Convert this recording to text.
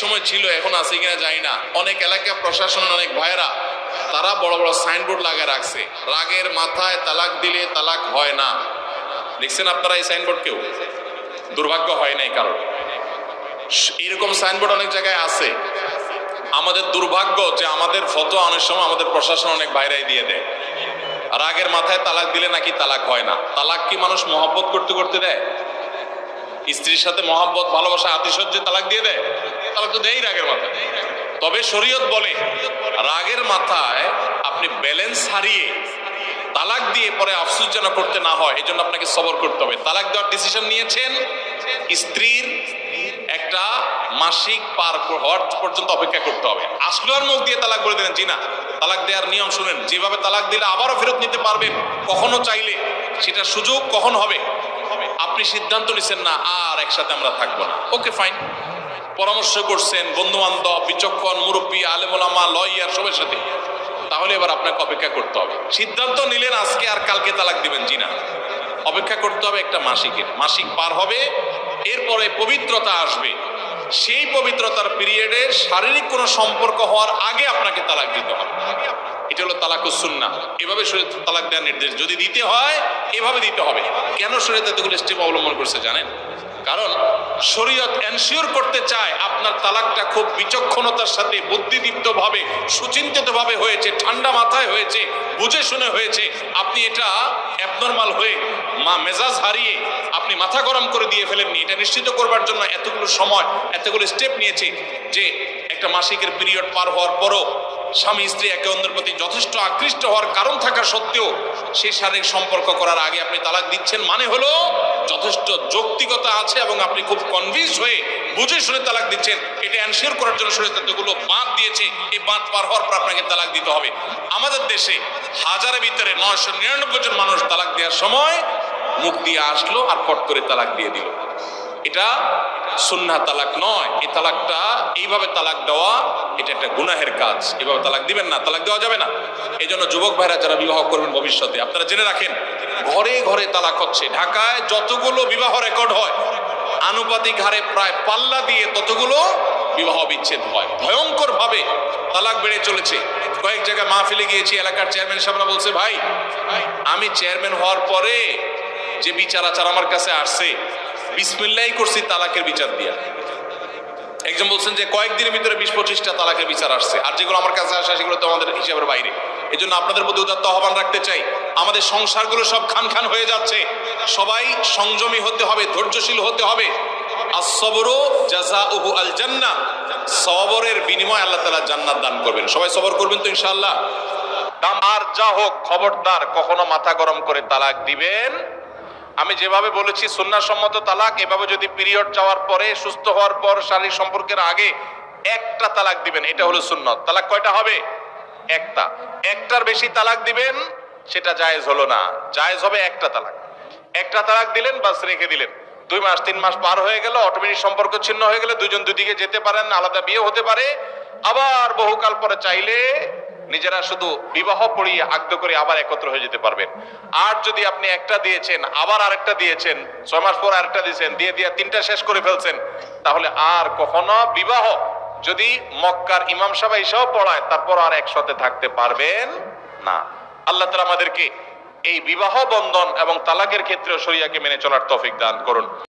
সময় ছিল, এখন আছে কিনা জানি না, অনেক এলাকা প্রশাসন অনেক ভাইরা তারা বড় বড় সাইনবোর্ড লাগিয়ে রাখছে, রাগের মাথায় তালাক দিলে তালাক হয় না। দেখছেন আপনারা এই সাইনবোর্ড? কেউ দুর্ভাগ্য হয় নাই কারণ এরকম সাইনবোর্ড অনেক জায়গায় আছে। আমাদের দুর্ভাগ্য যে আমাদের ফতোয়া অনেক সময় আমাদের প্রশাসন অনেক বাইরেই দিয়ে দেয়, রাগের মাথায় তালাক দিলে নাকি তালাক হয় না। তালাক কি মানুষ মহব্বত করতে করতে দেয়? স্ত্রীর সাথে মহব্বত ভালোবাসা আতিশয্যে তালাক দিয়ে দেয়? তালাক তো দেয় রাগের মাথায়। তবে শরীয়ত বলে রাগের মাথায় আপনি ব্যালেন্স হারিয়ে তালাক দিয়ে পরে আফসোস যেন করতে না হয়, এই জন্য আপনাকে সবর করতে হবে। তালাক দেওয়ার ডিসিশন নিয়েছেন, স্ত্রীর একটা মাসিক পার হওয়ার পর্যন্ত অপেক্ষা করতে হবে। আসলোর মুখ দিয়ে তালাক বলে দিলেন, জি না। তালাক দেওয়ার নিয়ম শুনেন, যেভাবে তালাক দিলে আবারও ফেরত নিতে পারবেন কখনো চাইলে, সেটা সুযোগ কখন হবে আপনি সিদ্ধান্ত নিছেন না আর একসাথে আমরা থাকবো না, ওকে ফাইন, পরামর্শ করছেন বন্ধু বান্ধব, বিচক্ষণ মুরব্বী, আলেম ওলামা, লয়ার সবার সাথে, তাহলে এবার আপনাকে অপেক্ষা করতে হবে। সিদ্ধান্ত নিলেন আজকে আর কালকে তালাক দিবেন, জি না, অপেক্ষা করতে হবে একটা মাসিকের। মাসিক পার হবে, এরপরে পবিত্রতা আসবে, সেই পবিত্রতার পিরিয়ডে শারীরিক কোনো সম্পর্ক হওয়ার আগে আপনাকে তালাক দিতে হবে। এটা হলো তালাকুস সুন্নাহ। এভাবে শরীয়ত তালাক দেওয়ার নির্দেশ, যদি দিতে হয় এভাবে দিতে হবে। কেন শরীয়ত এতগুলো স্টেপ অবলম্বন করছে জানেন? কারণ শরীয়ত এনশিওর করতে চায় আপনার তালাকটা খুব বিচক্ষণতার সাথে, বুদ্ধিদীপ্ত ভাবে, সুচিন্তিত ভাবে হয়েছে, ঠান্ডা মাথায় হয়েছে, বুঝে শুনে হয়েছে। আপনি এটা অ্যাবনর্মাল হয়ে মেজাজ হারিয়ে আপনি মাথা গরম করে দিয়ে ফেলেননি। এটা নিশ্চিত করবার জন্য এতগুলো সময়, এতগুলো স্টেপ নিয়েছে যে একটা মাসিকের পিরিয়ড পার হওয়ার পরও স্বামী স্ত্রী একে অন্যের প্রতি যথেষ্ট আকৃষ্ট হওয়ার কারণ থাকা সত্ত্বেও সেই শারীরিক সম্পর্ক করার আগে আপনি তালাক দিচ্ছেন, মানে হলো যথেষ্ট যৌক্তিকতা আছে এবং আপনি খুব কনভিন্স হয়ে বুঝে শুনে তালাক দিচ্ছেন। এটা এনশিওর করার জন্য শরীয়ত এতগুলো বাঁধ দিয়েছে। এই বাঁধ পার হওয়ার পর আপনাকে তালাক দিতে হবে। আমাদের দেশে হাজারের ভিতরে 999 জন মানুষ তালাক দেওয়ার সময় মুখ দিয়ে আসলো আর পট করে তালাক দিয়ে দিল। এটা সুন্নাহ তালাক নয়। এই তালাকটা, এইভাবে তালাক দেওয়া, এটা একটা গুনাহের কাজ। এভাবে তালাক দিবেন না, তালাক দেওয়া যাবে না। এই জন্য যুবক ভাইরা যারা বিবাহ করবেন ভবিষ্যতে, আপনারা জেনে রাখেন ঘরে ঘরে তালাক হচ্ছে। ঢাকায় যতগুলো বিবাহ রেকর্ড হয় আনুপাতিক হারে প্রায় পাল্লা দিয়ে ততগুলো বিবাহ বিচ্ছেদ হয়। ভয়ঙ্কর ভাবে তালাক বেড়ে চলেছে। কয়েক জায়গায় মাহফিলে গিয়েছি, এলাকার চেয়ারম্যান সাহেবরা বলছে, ভাই আমি চেয়ারম্যান হওয়ার পরে যে বিচার আচার আমার কাছে আসছে, বিসমিল্লাহি করছি তালাকের বিচার দিয়া। একজন বলছেন যে কয়েকদিনের ভিতরে 20-25টা তালাকের বিচার আসছে, আর যেগুলো আমার কাছে আসে সেগুলো তো আমাদের হিসাবের বাইরে। এই জন্য আপনাদের প্রতি উদাত্ত আহ্বান রাখতে চাই, আমাদের সংসারগুলো সব খান খান হয়ে যাচ্ছে। সবাই সংযমী হতে হবে, ধৈর্যশীল হতে হবে। as-sabru জাযাউহু আল জান্নাহ, সবরের বিনিময়ে আল্লাহ তাআলা জান্নাত দান করবেন। সবাই সবর করবেন তো ইনশাআল্লাহ। দাম আর যা হোক, খবরদার কখনো মাথা গরম করে তালাক দিবেন। আমি যেভাবে বলেছি সুন্নাহ সম্মত তালাক, এভাবে যদি পিরিয়ড যাওয়ার পরে, সুস্থ হওয়ার পর, শারীরিক সম্পর্কের আগে একটা তালাক দিবেন, এটা হলো সুন্নত। তালাক কয়টা হবে? একটা। একটার বেশি তালাক দিবেন সেটা জায়েজ হলো না। জায়েজ হবে একটা তালাক। একটা তালাক দিলেন, বাস রেখে দিলেন। 2 মাস 3 মাস পার হয়ে গেল, অটোমেটিক সম্পর্ক ছিন্ন হয়ে গেলে দুজন দুদিকে যেতে পারেন, আলাদা বিয়ে হতে পারে। আবার বহুকাল পরে চাইলে নিজেরা শুধু বিবাহ পড়িয়ে আগ্ধ করে আবার একত্র হয়ে যেতে পারবেন। আর যদি আপনি একটা দিয়েছেন, আবার আরেকটা দিয়েছেন, 6 মাস পর আরেকটা দিয়েছেন, দিয়ে 3টা শেষ করে ফেলছেন, তাহলে আর কখনো বিবাহ যদি মক্কার ইমাম সাহেব এসেও পড়ায়, তারপর আর একসাথে থাকতে পারবেন না। আল্লাহ তাআলা আমাদেরকে এই বিবাহ বন্ধন এবং তালাকের ক্ষেত্রে শরিয়াকে মেনে চলার তৌফিক দান করুন।